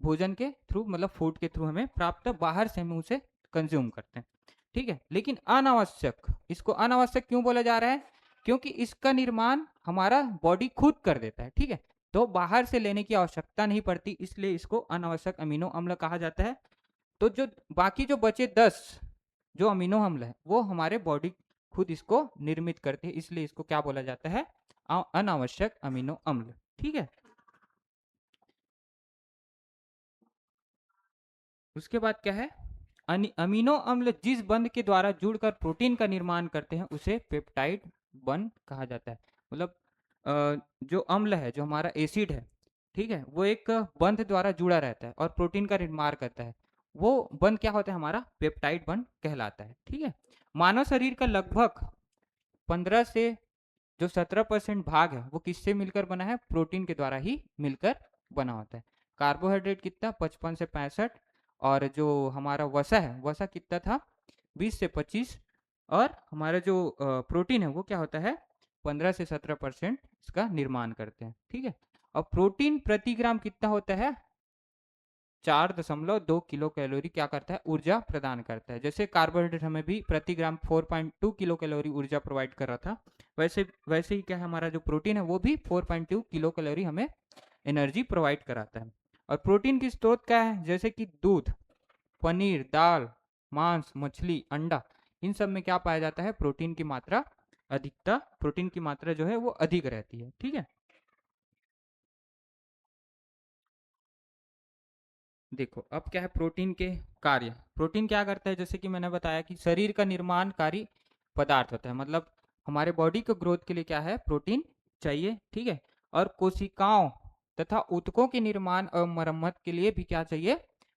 भोजन के थ्रू, मतलब फूड के थ्रू हमें प्राप्त, बाहर से हम उसे कंज्यूम करते हैं, ठीक है। लेकिन अनावश्यक, इसको अनावश्यक क्यों बोला जा रहा है, क्योंकि इसका निर्माण हमारा बॉडी खुद कर देता है, ठीक है, तो बाहर से लेने की आवश्यकता नहीं पड़ती, इसलिए इसको अनावश्यक अमीनो अम्ल कहा जाता है। तो जो बाकी जो बचे 10 जो अमीनो अम्ल है वो हमारे बॉडी खुद इसको निर्मित करती है, इसलिए इसको क्या बोला जाता है, अनावश्यक अमीनो अम्ल, ठीक है। उसके बाद क्या है, अमीनो अम्ल जिस बंध के द्वारा जुड़कर प्रोटीन का निर्माण करते हैं उसे पेप्टाइड बंध कहा जाता है। मतलब जो अम्ल है, जो हमारा एसिड है, ठीक है, वो एक बंध द्वारा जुड़ा रहता है और प्रोटीन का निर्माण करता है, वो बंध क्या होता है, हमारा पेप्टाइड बंध कहलाता है, ठीक है। मानव शरीर का लगभग 15 से जो 17% भाग है वो किससे मिलकर बना है, प्रोटीन के द्वारा ही मिलकर बना होता है। कार्बोहाइड्रेट कितना, 55 से 65, और जो हमारा वसा है, वसा कितना था, 20 से 25, और हमारा जो प्रोटीन है वो क्या होता है, 15 से 17% इसका निर्माण करते हैं, ठीक है। और प्रोटीन प्रति ग्राम कितना होता है, 4.2 किलो कैलोरी क्या करता है, ऊर्जा प्रदान करता है। जैसे कार्बोहाइड्रेट हमें भी प्रति ग्राम 4.2 किलो कैलोरी ऊर्जा प्रोवाइड कर रहा था, वैसे वैसे ही क्या है, हमारा जो प्रोटीन है वो भी 4.2 किलो कैलोरी हमें एनर्जी प्रोवाइड कराता है। और प्रोटीन की स्रोत क्या है, जैसे कि दूध, पनीर, दाल, मांस, मछली, अंडा, इन सब में क्या पाया जाता है, प्रोटीन की मात्रा अधिकता, प्रोटीन की मात्रा जो है वो अधिक रहती है, ठीक है। देखो अब क्या है, प्रोटीन के कार्य, प्रोटीन क्या करता है, जैसे कि मैंने बताया कि शरीर का निर्माणकारी पदार्थ होता है, मतलब हमारे बॉडी के ग्रोथ के लिए क्या है, प्रोटीन चाहिए, ठीक है। और कोशिकाओं तथा ऊतकों के निर्माण और मरम्मत के लिए भी क्या चाहिए,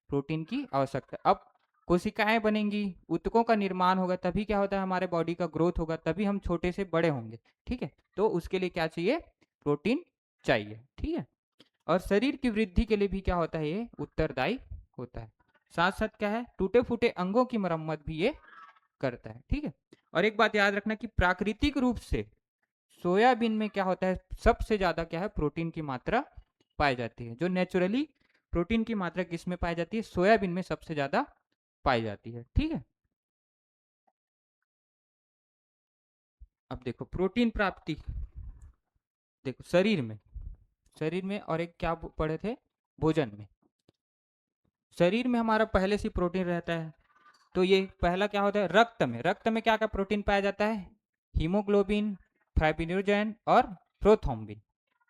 प्रोटीन की आवश्यकता है। अब कोशिकाएं बनेंगी, ऊतकों का निर्माण होगा, तभी क्या होता है, हमारे बॉडी का ग्रोथ होगा, तभी हम छोटे से बड़े होंगे, ठीक है। तो उसके लिए क्या चाहिए, प्रोटीन चाहिए, ठीक है। और शरीर की वृद्धि के लिए भी क्या होता है, ये उत्तरदायी होता है। साथ साथ क्या है, टूटे फूटे अंगों की मरम्मत भी ये करता है, ठीक है। और एक बात याद रखना कि प्राकृतिक रूप से सोयाबीन में क्या होता है, सबसे ज्यादा क्या है, प्रोटीन की मात्रा पाई जाती है। जो नेचुरली प्रोटीन की मात्रा किसमें पाई जाती है, सोयाबीन में सबसे ज्यादा पाई जाती है, ठीक है। अब देखो प्रोटीन प्राप्ति, देखो शरीर में और एक क्या पढ़े थे, भोजन में, शरीर में हमारा पहले से प्रोटीन रहता है। तो ये पहला क्या होता है, रक्त में क्या क्या प्रोटीन पाया जाता है, हीमोग्लोबिन, फाइब्रिनोजन और प्रोथ्रोम्बिन,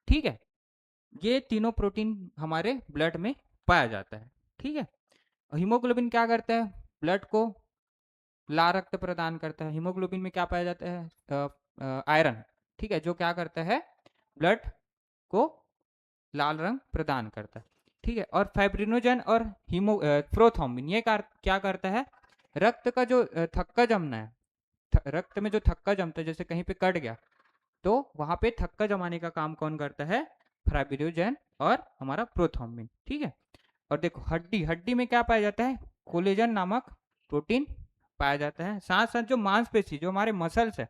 ठीक है। ये तीनों प्रोटीन हमारे ब्लड में पाया जाता है, ठीक है। हीमोग्लोबिन क्या करता है, ब्लड को लाल रक्त प्रदान करता है। हीमोग्लोबिन में क्या पाया जाता है, आयरन, ठीक है, जो क्या करता है, ब्लड को लाल रंग प्रदान करता है, ठीक है। और फाइब्रिनोजन और प्रोथ्रोम्बिन ये क्या करता है, रक्त का जो थक्का जमना है, रक्त में जो थक्का जमता है, जैसे कहीं पे कट गया तो वहां पे थक्का जमाने का काम कौन करता है, फाइब्रिनोजन और हमारा प्रोथ्रोम्बिन, ठीक है। और देखो हड्डी, हड्डी में क्या पाया जाता है, कोलेजन नामक प्रोटीन पाया जाता है। साथ साथ जो मांसपेशी, जो हमारे मसल्स है,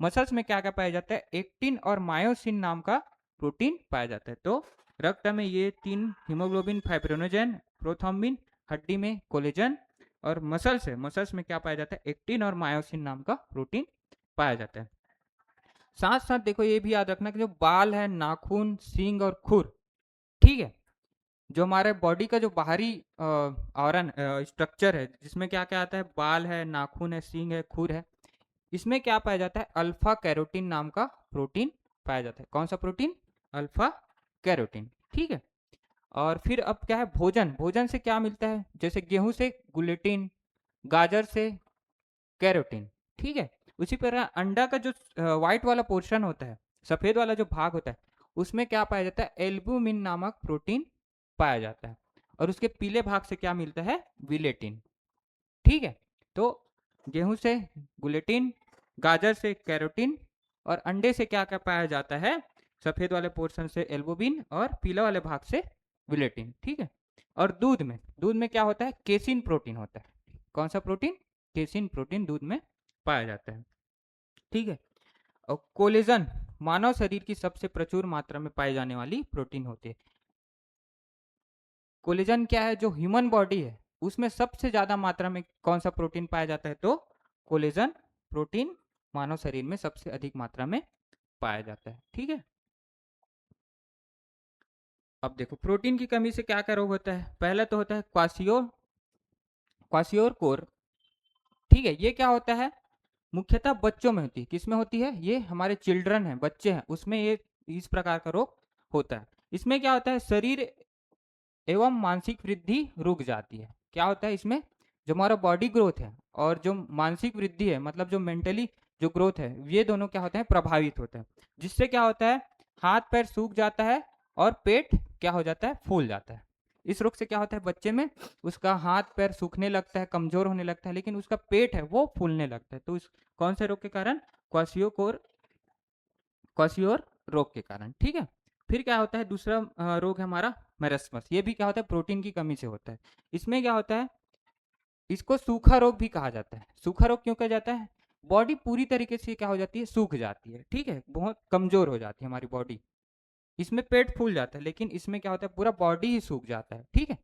मसल्स में क्या क्या पाया जाता है, एक्टिन और मायोसिन नाम का प्रोटीन पाया जाता है। तो रक्त में ये तीन, हीमोग्लोबिन, फाइब्रिनोजन, प्रोथ्रोम्बिन, हड्डी में कोलेजन, और मसल्स है, मसल्स में क्या पाया जाता है, एक्टिन और मायोसिन नाम का प्रोटीन पाया जाता है। साथ साथ देखो ये भी याद रखना कि जो बाल है, नाखून, सींग और खुर, ठीक है, जो हमारे बॉडी का जो बाहरी आवरण स्ट्रक्चर है, जिसमें क्या क्या आता है, बाल है, नाखून है, सींग है, खुर है, इसमें क्या पाया जाता है, अल्फा कैरोटीन नाम का प्रोटीन पाया जाता है। कौन सा प्रोटीन, अल्फा कैरोटीन, ठीक है। और फिर अब क्या है, भोजन, भोजन से क्या मिलता है, जैसे गेहूं से ग्लूटीन, गाजर से कैरोटीन, ठीक है। उसी तरह अंडा का जो व्हाइट वाला पोर्शन होता है, सफेद वाला जो भाग होता है, उसमें क्या पाया जाता है, एल्बुमिन नामक प्रोटीन पाया जाता है। और उसके पीले भाग से क्या मिलता है, विलेटिन, ठीक है। तो गेहूं से ग्लूटीन, गाजर से कैरोटीन, और अंडे से क्या क्या पाया जाता है, सफेद वाले पोर्शन से एल्बुमिन, और पीला वाले भाग से विलेटिन, ठीक है। और दूध में क्या होता है, केसिन प्रोटीन होता है। कौन सा प्रोटीन, केसिन प्रोटीन दूध में पाया जाता है, ठीक है। और कोलेजन मानव शरीर की सबसे प्रचुर मात्रा में पाई जाने वाली प्रोटीन होती है। कोलेजन क्या है, जो ह्यूमन बॉडी है उसमें सबसे ज्यादा मात्रा में कौन सा प्रोटीन पाया जाता है, तो कोलेजन प्रोटीन मानव शरीर में सबसे अधिक मात्रा में पाया जाता है, ठीक है। अब देखो प्रोटीन की कमी से क्या क्या रोग होता है। पहला तो होता है क्वासियोर कोर, ठीक है। ये क्या होता है, मुख्यतः बच्चों में होती है। किसमें होती है, ये हमारे चिल्ड्रन हैं, बच्चे हैं, उसमें ये इस प्रकार का रोग होता है। इसमें क्या होता है, शरीर एवं मानसिक वृद्धि रुक जाती है। क्या होता है इसमें, जो हमारा बॉडी ग्रोथ है और जो मानसिक वृद्धि है, मतलब जो मेंटली जो ग्रोथ है, ये दोनों क्या होते हैं, प्रभावित होते हैं। जिससे क्या होता है, हाथ पैर सूख जाता है और पेट क्या हो जाता है, फूल जाता है। इस रोग से क्या होता है, बच्चे में उसका हाथ पैर सूखने लगता है, कमजोर होने लगता है, लेकिन उसका पेट है वो फूलने लगता है। तो इस कौन से रोग के कारण, क्वासियोकोर क्वासियोर रोग के कारण, ठीक है। फिर क्या होता है, दूसरा रोग है हमारा मेरस्मस। ये भी क्या होता है, प्रोटीन की कमी से होता है। इसमें क्या होता है, इसको सूखा रोग भी कहा जाता है। सूखा रोग क्यों कहा जाता है, बॉडी पूरी तरीके से क्या हो जाती है, सूख जाती है, ठीक है, बहुत कमजोर हो जाती है हमारी बॉडी। इसमें पेट फूल जाता है, लेकिन इसमें क्या होता है, पूरा बॉडी ही सूख जाता है, ठीक है।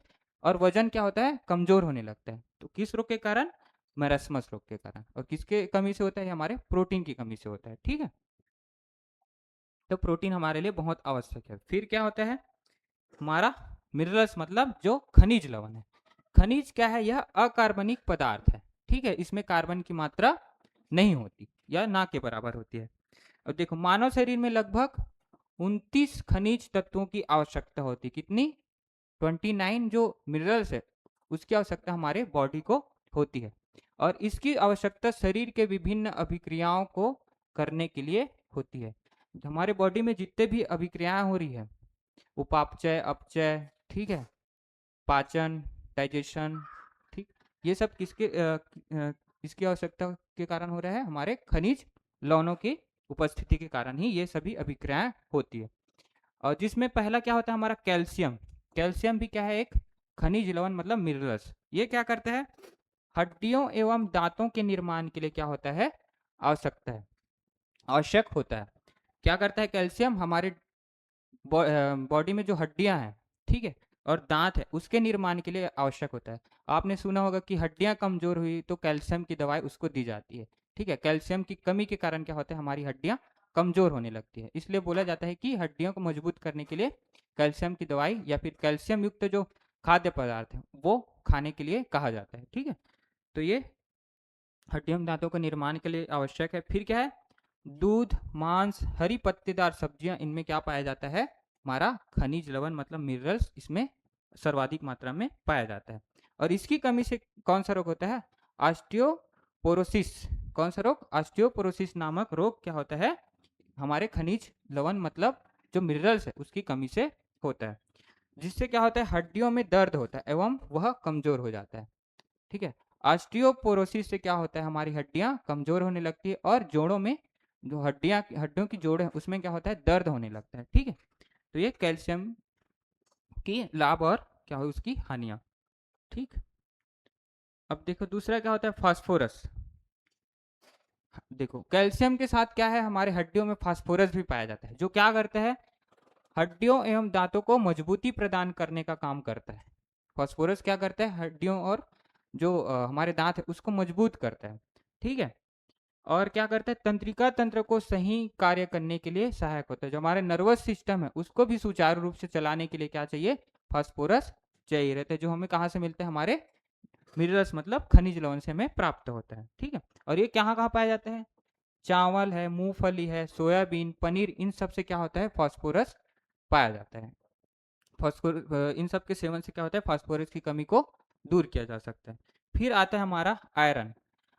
और वजन क्या होता है, कमजोर होने लगता है। तो किस रोग के कारण, मेरस्मस रोग के कारण। और किसके कमी से होता है, हमारे प्रोटीन की कमी से होता है, ठीक है। तो प्रोटीन हमारे लिए बहुत आवश्यक है। फिर क्या होता है हमारा मिनरल्स, मतलब जो खनिज लवण है। खनिज क्या है, यह अकार्बनिक पदार्थ है, ठीक है। इसमें कार्बन की मात्रा नहीं होती या ना के बराबर होती है। अब देखो मानव शरीर में लगभग 29 खनिज तत्वों की आवश्यकता होती है। कितनी, 29 जो मिनरल्स है उसकी आवश्यकता हमारे बॉडी को होती है। और इसकी आवश्यकता शरीर के विभिन्न अभिक्रियाओं को करने के लिए होती है। हमारे बॉडी में जितने भी अभिक्रियाएं हो रही है, उपापचय अपचय, ठीक है, पाचन, डाइजेशन, ठीक, ये सब किसकी आवश्यकता के कारण हो रहा है, हमारे खनिज लवणों की उपस्थिति के कारण ही ये सभी अभिक्रियाएं होती है। और जिसमें पहला क्या होता है हमारा कैल्शियम। कैल्शियम भी क्या है, एक खनिज लवण मतलब मिनरल्स। ये क्या करता है, हड्डियों एवं दांतों के निर्माण के लिए क्या होता है, आवश्यकता है, आवश्यक होता है। क्या करता है कैल्शियम, हमारे बॉडी में जो हड्डियां हैं, ठीक है, और दांत है, उसके निर्माण के लिए आवश्यक होता है। आपने सुना होगा कि हड्डियां कमजोर हुई तो कैल्शियम की दवाई उसको दी जाती है, ठीक है। कैल्शियम की कमी के कारण क्या होता है, हमारी हड्डियां कमजोर होने लगती है। इसलिए बोला जाता है कि हड्डियों को मजबूत करने के लिए कैल्शियम की दवाई या फिर कैल्शियम युक्त जो खाद्य पदार्थ है वो खाने के लिए कहा जाता है, ठीक है। तो ये हड्डियों दांतों के निर्माण के लिए आवश्यक है। फिर क्या है, दूध, मांस, हरी पत्तेदार सब्जियां, इनमें क्या पाया जाता है, हमारा खनिज लवण मतलब मिनरल्स इसमें सर्वाधिक मात्रा में पाया जाता है। और इसकी कमी से कौन सा रोग होता है, ऑस्टियोपोरोसिस। कौन सा रोग, ऑस्टियोपोरोसिस नामक रोग क्या होता है, हमारे खनिज लवण मतलब जो मिनरल्स है उसकी कमी से होता है। जिससे क्या होता है, हड्डियों में दर्द होता है एवं वह कमजोर हो जाता है, ठीक है। ऑस्टियोपोरोसिस से क्या होता है, हमारी हड्डियां कमजोर होने लगती है और जोड़ों में जो हड्डियों की जोड़ है उसमें क्या होता है, दर्द होने लगता है, ठीक है। तो ये कैल्शियम की लाभ और क्या हो उसकी हानियां, ठीक। अब देखो दूसरा क्या होता है, फास्फोरस। देखो कैल्शियम के साथ क्या है, हमारे हड्डियों में फास्फोरस भी पाया जाता है, जो क्या करता है, हड्डियों एवं दांतों को मजबूती प्रदान करने का काम करता है। फास्फोरस क्या करता है, हड्डियों और जो हमारे दांत है उसको मजबूत करता है, ठीक है। और क्या करता है, तंत्रिका तंत्र को सही कार्य करने के लिए सहायक होता है। जो हमारे नर्वस सिस्टम है उसको भी सुचारू रूप से चलाने के लिए क्या चाहिए, फास्फोरस चाहिए रहता है, जो हमें कहाँ से मिलते हैं, हमारे मिनरल्स मतलब खनिज लवण से हमें प्राप्त होता है, ठीक है। और ये कहाँ कहाँ पाया जाता है, चावल है, मूंगफली है, सोयाबीन, पनीर, इन सब से क्या होता है, फास्फोरस पाया जाता है। फास्फोरस इन सब के सेवन से क्या होता है, फास्फोरस की कमी को दूर किया जा सकता है। फिर आता है हमारा आयरन।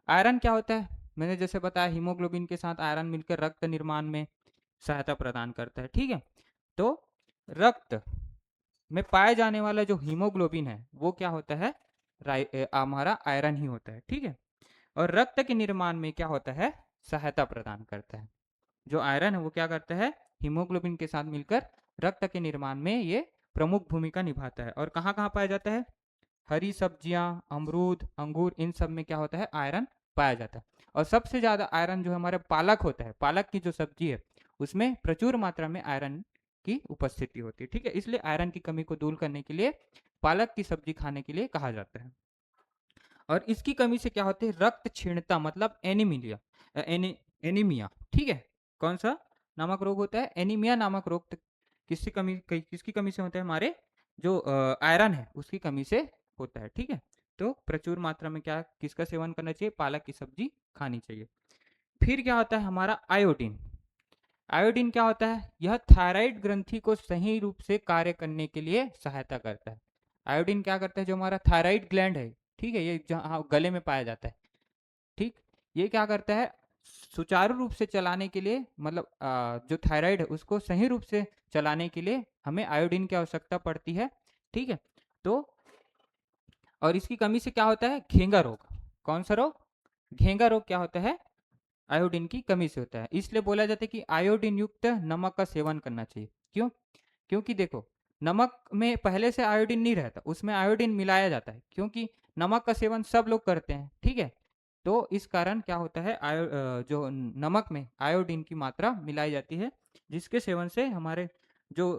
आयरन क्या होता है, मैंने जैसे बताया हीमोग्लोबिन के साथ आयरन मिलकर रक्त निर्माण में सहायता प्रदान करता है, ठीक है। तो रक्त में पाए जाने वाला जो हीमोग्लोबिन है वो क्या होता है, हमारा आयरन ही होता है, ठीक है। और रक्त के निर्माण में क्या होता है, सहायता प्रदान करता है। जो आयरन है वो क्या करता है, हीमोग्लोबिन के साथ मिलकर रक्त के निर्माण में ये प्रमुख भूमिका निभाता है। और कहाँ कहाँ पाया जाता है, हरी सब्जियां, अमरूद, अंगूर, इन सब में क्या होता है, आयरन पाया जाता है। और सबसे ज्यादा आयरन जो हमारे पालक होता है, पालक की जो सब्जी है उसमें प्रचुर मात्रा में आयरन की उपस्थिति होती है। ठीक है, इसलिए आयरन की कमी को दूर करने के लिए पालक की सब्जी खाने के लिए कहा जाता है। और इसकी कमी से क्या होती है, रक्त क्षीणता मतलब एनीमिया, एनीमिया। ठीक है, कौन सा नामक रोग होता है, एनीमिया नामक रोग किसकी कमी से होता है, हमारे जो आयरन है उसकी कमी से होता है। ठीक है, तो प्रचुर मात्रा में क्या किसका सेवन करना चाहिए, पालक की सब्जी खानी चाहिए। फिर क्या होता है हमारा आयोडीन। आयोडीन क्या होता है, यह थायराइड ग्रंथि को सही रूप से कार्य करने के लिए सहायता करता है। आयोडीन क्या करता है, जो हमारा थायराइड ग्लैंड है, ठीक है, ये जहाँ गले में पाया जाता है, ठीक, ये क्या करता है, सुचारू रूप से चलाने के लिए, मतलब जो थायराइड है उसको सही रूप से चलाने के लिए हमें आयोडीन की आवश्यकता पड़ती है। ठीक है, तो और इसकी कमी से क्या होता है, घेंगा रोग। कौन सा रोग, घेंगा रोग क्या होता है, आयोडीन की कमी से होता है। इसलिए बोला जाता है कि आयोडीन युक्त नमक का सेवन करना चाहिए। क्यों, क्योंकि देखो, नमक में पहले से आयोडीन नहीं रहता, उसमें आयोडीन मिलाया जाता है, क्योंकि नमक का सेवन सब लोग करते हैं। ठीक है, तो इस कारण क्या होता है, जो नमक में आयोडीन की मात्रा मिलाई जाती है, जिसके सेवन से हमारे जो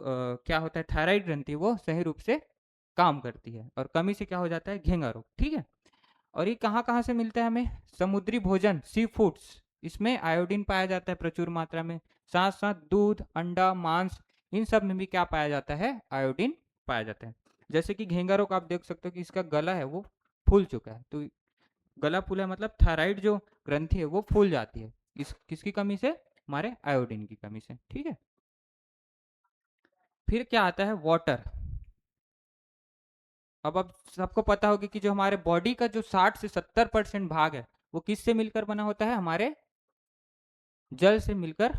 क्या होता है, थायराइड ग्रंथि वो सही रूप से काम करती है, और कमी से क्या हो जाता है, घेंगा रोग। ठीक है, और ये कहाँ कहाँ से मिलता है हमें, समुद्री भोजन, सी फूड्स, इसमें आयोडीन पाया जाता है प्रचुर मात्रा में। साथ साथ दूध, अंडा, मांस, इन सब में भी क्या पाया जाता है, आयोडीन पाया जाता है। जैसे कि घेंगा रोग आप देख सकते हो कि इसका गला है वो फूल चुका है, तो गला फूला मतलब थायराइड जो ग्रंथि है वो फूल जाती है, इस किसकी कमी से, हमारे आयोडीन की कमी से। ठीक है, फिर क्या आता है, वाटर। अब सबको पता होगा कि जो हमारे बॉडी का जो 60 से 70% भाग है वो किससे मिलकर बना होता है, हमारे जल से मिलकर,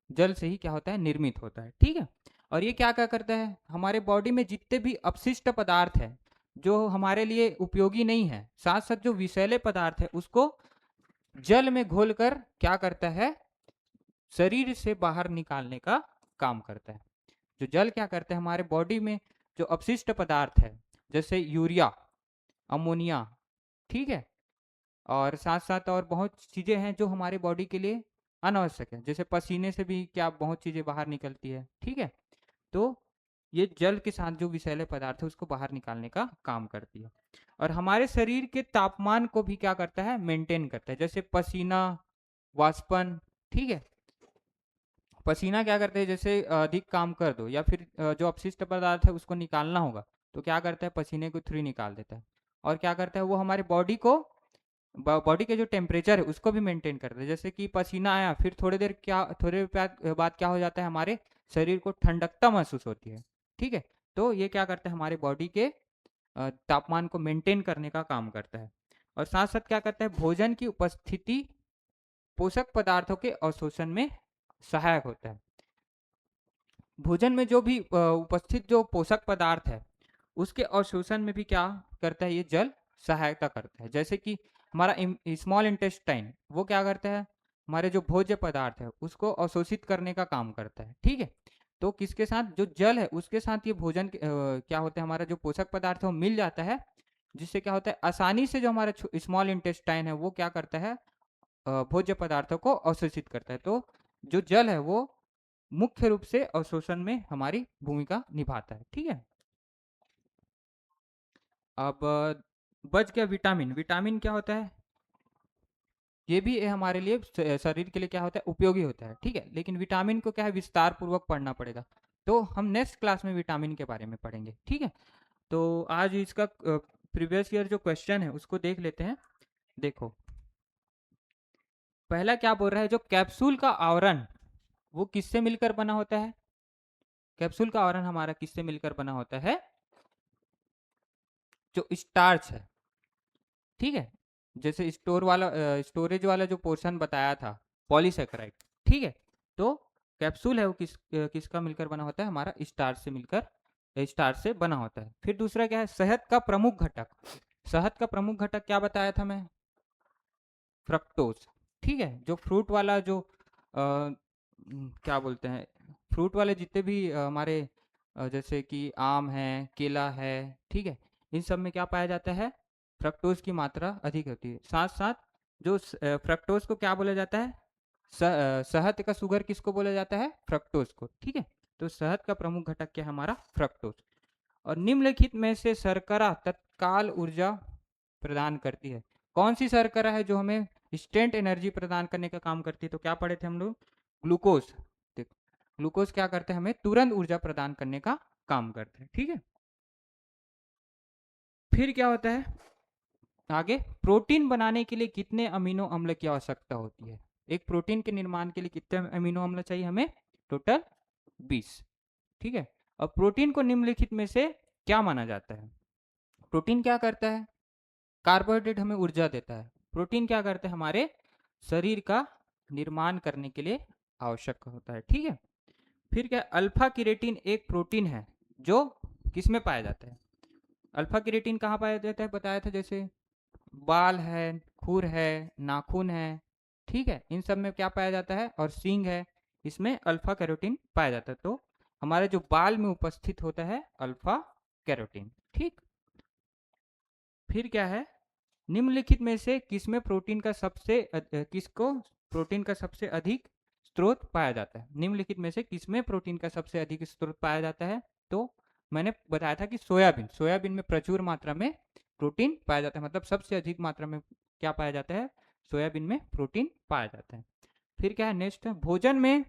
जल से ही क्या होता है, निर्मित होता है। ठीक है, और ये क्या क्या करता है, हमारे बॉडी में जितने भी अपशिष्ट पदार्थ है जो हमारे लिए उपयोगी नहीं है, साथ साथ जो विषैले पदार्थ है उसको जल में घोलकर क्या करता है, शरीर से बाहर निकालने का काम करता है। जो जल क्या करता है, हमारे बॉडी में जो अपशिष्ट पदार्थ है, जैसे यूरिया, अमोनिया, ठीक है, और साथ साथ और बहुत चीजें हैं जो हमारे बॉडी के लिए अनावश्यक है, जैसे पसीने से भी क्या बहुत चीजें बाहर निकलती है। ठीक है, तो ये जल के साथ जो विषैले पदार्थ है उसको बाहर निकालने का काम करती है। और हमारे शरीर के तापमान को भी क्या करता है, मेंटेन करता है, जैसे पसीना, वाष्पन। ठीक है, पसीना क्या करते हैं, जैसे अधिक काम कर दो या फिर जो अपशिष्ट पदार्थ है उसको निकालना होगा, तो क्या करता है, पसीने को थ्रू निकाल देता है। और क्या करता है वो, हमारे बॉडी को, बॉडी के जो टेम्परेचर है उसको भी मेंटेन करता है। जैसे कि पसीना आया, फिर थोड़ी देर बाद क्या हो जाता है, हमारे शरीर को ठंडकता महसूस होती है। ठीक है, तो ये क्या करता है, हमारे बॉडी के तापमान को मेंटेन करने का काम करता है। और साथ साथ क्या करता है, भोजन की उपस्थिति पोषक पदार्थों के अवशोषण में सहायक होता है। भोजन में जो भी उपस्थित जो पोषक पदार्थ है उसके अवशोषण में भी क्या करता है, ये जल सहायता करता है। जैसे कि हमारा स्मॉल इंटेस्टाइन वो क्या करता है, हमारे जो भोज्य पदार्थ है उसको अवशोषित करने का काम करता है। ठीक है, तो किसके साथ, जो जल है उसके साथ ये भोजन क्या होता है, हमारा जो पोषक पदार्थ है वो मिल जाता है, जिससे क्या होता है, आसानी से जो हमारा स्मॉल इंटेस्टाइन है वो क्या करता है, भोज्य पदार्थों को अवशोषित करता है। तो जो जल है वो मुख्य रूप से अवशोषण में हमारी भूमिका निभाता है। ठीक है, अब बच गया विटामिन। विटामिन क्या होता है, ये भी हमारे लिए शरीर के लिए क्या होता है, उपयोगी होता है। ठीक है, लेकिन विटामिन को क्या है, विस्तार पूर्वक पढ़ना पड़ेगा, तो हम नेक्स्ट क्लास में विटामिन के बारे में पढ़ेंगे। ठीक है, तो आज इसका प्रीवियस ईयर जो क्वेश्चन है उसको देख लेते हैं। देखो, पहला क्या बोल रहा है, जो कैप्सूल का आवरण वो किससे मिलकर बना होता है, कैप्सूल का आवरण हमारा किससे मिलकर बना होता है, जो स्टार्च है। ठीक है, जैसे स्टोरेज वाला जो पोर्शन बताया था, पॉलीसेकेराइड। ठीक है, तो कैप्सूल है वो किसका मिलकर बना होता है, हमारा स्टार्च से मिलकर, स्टार्च से बना होता है। फिर दूसरा क्या है, शहद का प्रमुख घटक। शहद का प्रमुख घटक क्या बताया था मैं, फ्रक्टोज। ठीक है, जो फ्रूट वाला जो क्या बोलते हैं, फ्रूट वाले जितने भी हमारे जैसे कि आम है, केला है, ठीक है, इन सब में क्या पाया जाता है, फ्रक्टोज की मात्रा अधिक होती है। साथ साथ जो फ्रक्टोज को क्या बोला जाता है, शहद का शुगर किसको बोला जाता है, फ्रक्टोज को, ठीक है। तो शहद का प्रमुख घटक क्या है, हमारा फ्रक्टोज। और निम्नलिखित में से शर्करा तत्काल ऊर्जा प्रदान करती है। कौन सी शर्करा है जो हमें इंस्टेंट एनर्जी प्रदान करने का काम करती है, तो क्या पढ़े थे हम लोग, ग्लूकोज। ग्लूकोज क्या करते हैं, हमें तुरंत ऊर्जा प्रदान करने का काम करते हैं, ठीक है। फिर क्या होता है आगे, प्रोटीन बनाने के लिए कितने अमीनो अम्ल की आवश्यकता होती है। एक प्रोटीन के निर्माण के लिए कितने अमीनो अम्ल चाहिए हमें, टोटल 20, ठीक है। और प्रोटीन को निम्नलिखित में से क्या माना जाता है, प्रोटीन क्या करता है, कार्बोहाइड्रेट हमें ऊर्जा देता है, प्रोटीन क्या करते हैं, हमारे शरीर का निर्माण करने के लिए आवश्यक होता है, ठीक है। फिर क्या, अल्फा किरेटिन एक प्रोटीन है जो किस में पाया जाता है, अल्फा किरेटिन कहाँ पाया जाता है, बताया था, जैसे बाल है, खुर है, नाखून है, ठीक है, इन सब में क्या पाया जाता है, और सींग है, इसमें अल्फा कैरोटीन पाया जाता है। तो हमारे जो बाल में उपस्थित होता है अल्फा कैरोटीन, ठीक। फिर क्या है, निम्नलिखित में से किसमें प्रोटीन का सबसे किसको प्रोटीन का सबसे अधिक स्रोत पाया जाता है, निम्नलिखित में से किसमें प्रोटीन का सबसे अधिक स्रोत पाया जाता है, तो मैंने बताया था कि सोयाबीन, सोयाबीन में प्रचुर मात्रा में प्रोटीन पाया जाता है, मतलब सबसे अधिक मात्रा में क्या पाया जाता है, सोयाबीन में प्रोटीन पाया जाता है। फिर क्या है, नेक्स्ट है, भोजन में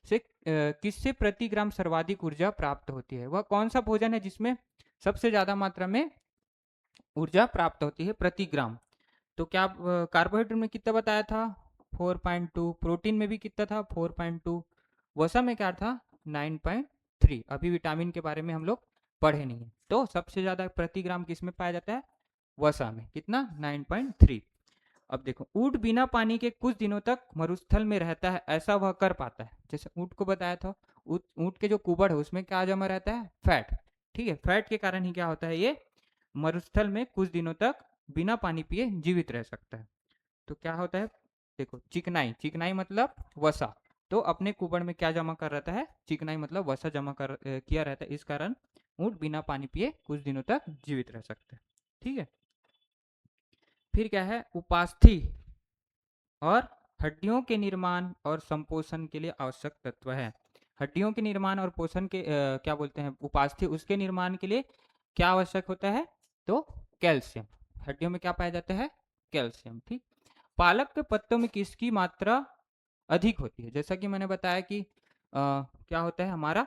से किससे प्रति ग्राम सर्वाधिक ऊर्जा प्राप्त होती है, वह कौन सा भोजन है जिसमें सबसे ज्यादा मात्रा में ऊर्जा प्राप्त होती है प्रति ग्राम। तो क्या कार्बोहाइड्रेट में कितना बताया था, 4.2, प्रोटीन में भी कितना था, 4.2, वसा में क्या था, 9.3। अभी विटामिन के बारे में हम लोग पढ़े नहीं है। तो सबसे ज्यादा प्रति ग्राम किस में पाया जाता है, वसा में, कितना, 9.3। अब देखो, ऊंट बिना पानी के कुछ दिनों तक मरुस्थल में रहता है, ऐसा वह कर पाता है, जैसे ऊंट को बताया था, ऊंट के जो कुबड़ है उसमें क्या जमा रहता है, फैट, ठीक है, फैट के कारण ही क्या होता है, ये मरुस्थल में कुछ दिनों तक बिना पानी पिए जीवित रह सकता है। तो क्या होता है, देखो, चिकनाई, चिकनाई मतलब वसा, तो अपने कुबड़ में क्या जमा कर रहता है, चिकनाई मतलब वसा जमा कर किया रहता है, इस कारण ऊंट बिना पानी पिए कुछ दिनों तक जीवित रह सकते हैं, ठीक है। फिर क्या है, उपास्थि और हड्डियों के निर्माण और संपोषण के लिए आवश्यक तत्व है। हड्डियों के निर्माण और पोषण के क्या बोलते हैं, उपास्थि, उसके निर्माण के लिए क्या आवश्यक होता है, तो कैल्शियम, हड्डियों में क्या पाया जाता है, कैल्शियम, ठीक। पालक के पत्तों में किसकी मात्रा अधिक होती है, जैसा कि मैंने बताया कि क्या होता है हमारा,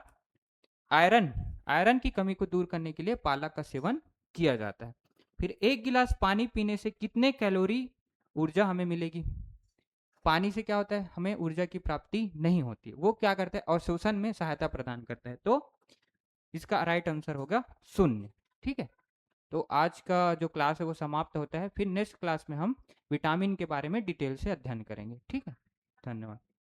आयरन, आयरन की कमी को दूर करने के लिए पालक का सेवन किया जाता है। फिर एक गिलास पानी पीने से कितने कैलोरी ऊर्जा हमें मिलेगी, पानी से क्या होता है, हमें ऊर्जा की प्राप्ति नहीं होती, वो क्या करता है, अवशोषण में सहायता प्रदान करता है, तो इसका राइट आंसर होगा शून्य, ठीक है। तो आज का जो क्लास है वो समाप्त होता है, फिर नेक्स्ट क्लास में हम विटामिन के बारे में डिटेल से अध्ययन करेंगे, ठीक है। धन्यवाद।